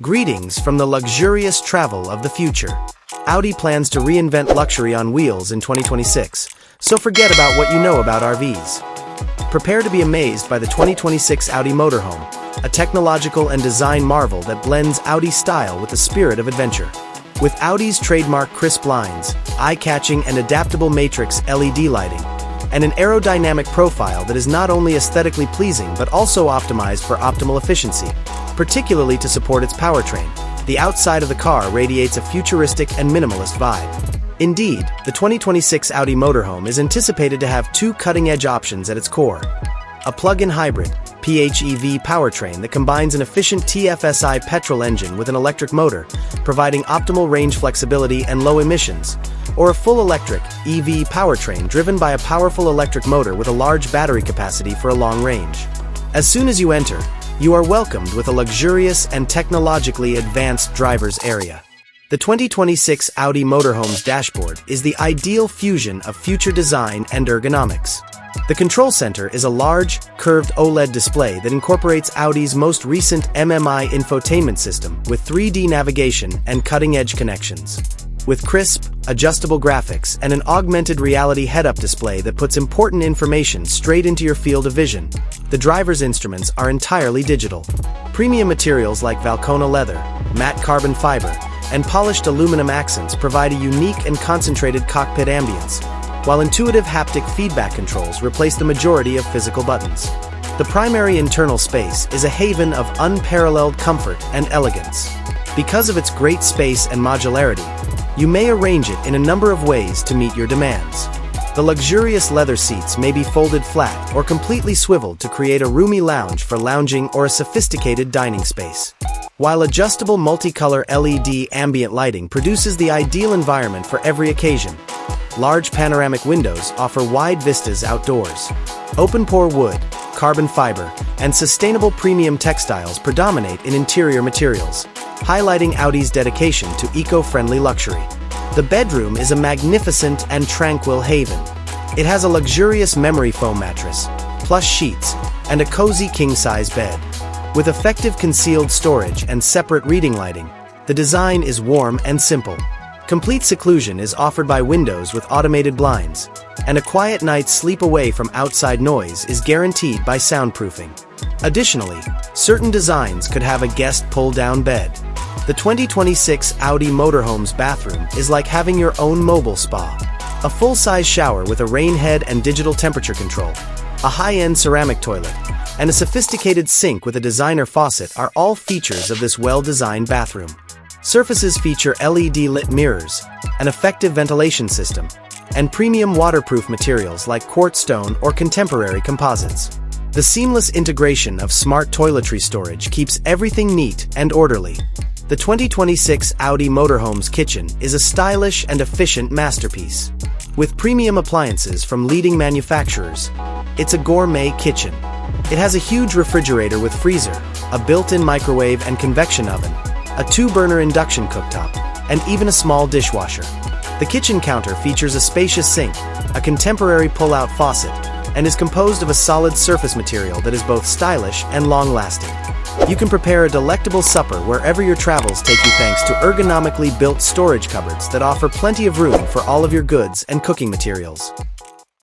Greetings from the luxurious travel of the future. Audi plans to reinvent luxury on wheels in 2026, so forget about what you know about RVs. Prepare to be amazed by the 2026 Audi Motorhome, a technological and design marvel that blends Audi style with the spirit of adventure. With Audi's trademark crisp lines, eye-catching and adaptable matrix LED lighting, and an aerodynamic profile that is not only aesthetically pleasing but also optimized for optimal efficiency, particularly to support its powertrain, the outside of the car radiates a futuristic and minimalist vibe. Indeed, the 2026 Audi Motorhome is anticipated to have two cutting-edge options at its core. A plug-in hybrid, PHEV powertrain that combines an efficient TFSI petrol engine with an electric motor, providing optimal range flexibility and low emissions, or a full electric, EV powertrain driven by a powerful electric motor with a large battery capacity for a long range. As soon as you enter, you are welcomed with a luxurious and technologically advanced driver's area. The 2026 Audi Motorhome's dashboard is the ideal fusion of future design and ergonomics. The control center is a large, curved OLED display that incorporates Audi's most recent MMI infotainment system with 3D navigation and cutting-edge connections. With crisp, adjustable graphics and an augmented reality head-up display that puts important information straight into your field of vision, the driver's instruments are entirely digital. Premium materials like Valcona leather, matte carbon fiber, and polished aluminum accents provide a unique and concentrated cockpit ambience, while intuitive haptic feedback controls replace the majority of physical buttons. The primary internal space is a haven of unparalleled comfort and elegance. Because of its great space and modularity, you may arrange it in a number of ways to meet your demands. The luxurious leather seats may be folded flat or completely swiveled to create a roomy lounge for lounging or a sophisticated dining space. While adjustable multicolor LED ambient lighting produces the ideal environment for every occasion, large panoramic windows offer wide vistas outdoors. Open-pore wood, carbon fiber, and sustainable premium textiles predominate in interior materials, highlighting Audi's dedication to eco-friendly luxury. The bedroom is a magnificent and tranquil haven. It has a luxurious memory foam mattress, plush sheets, and a cozy king-size bed. With effective concealed storage and separate reading lighting, the design is warm and simple. Complete seclusion is offered by windows with automated blinds, and a quiet night's sleep away from outside noise is guaranteed by soundproofing. Additionally, certain designs could have a guest pull-down bed. The 2026 Audi Motorhome's bathroom is like having your own mobile spa. A full-size shower with a rain head and digital temperature control, a high-end ceramic toilet, and a sophisticated sink with a designer faucet are all features of this well-designed bathroom. Surfaces feature LED-lit mirrors, an effective ventilation system, and premium waterproof materials like quartz stone or contemporary composites. The seamless integration of smart toiletry storage keeps everything neat and orderly. The 2026 Audi Motorhome's kitchen is a stylish and efficient masterpiece. With premium appliances from leading manufacturers, it's a gourmet kitchen. It has a huge refrigerator with freezer, a built-in microwave and convection oven, a 2-burner induction cooktop, and even a small dishwasher. The kitchen counter features a spacious sink, a contemporary pull-out faucet, and is composed of a solid surface material that is both stylish and long-lasting. You can prepare a delectable supper wherever your travels take you thanks to ergonomically built storage cupboards that offer plenty of room for all of your goods and cooking materials.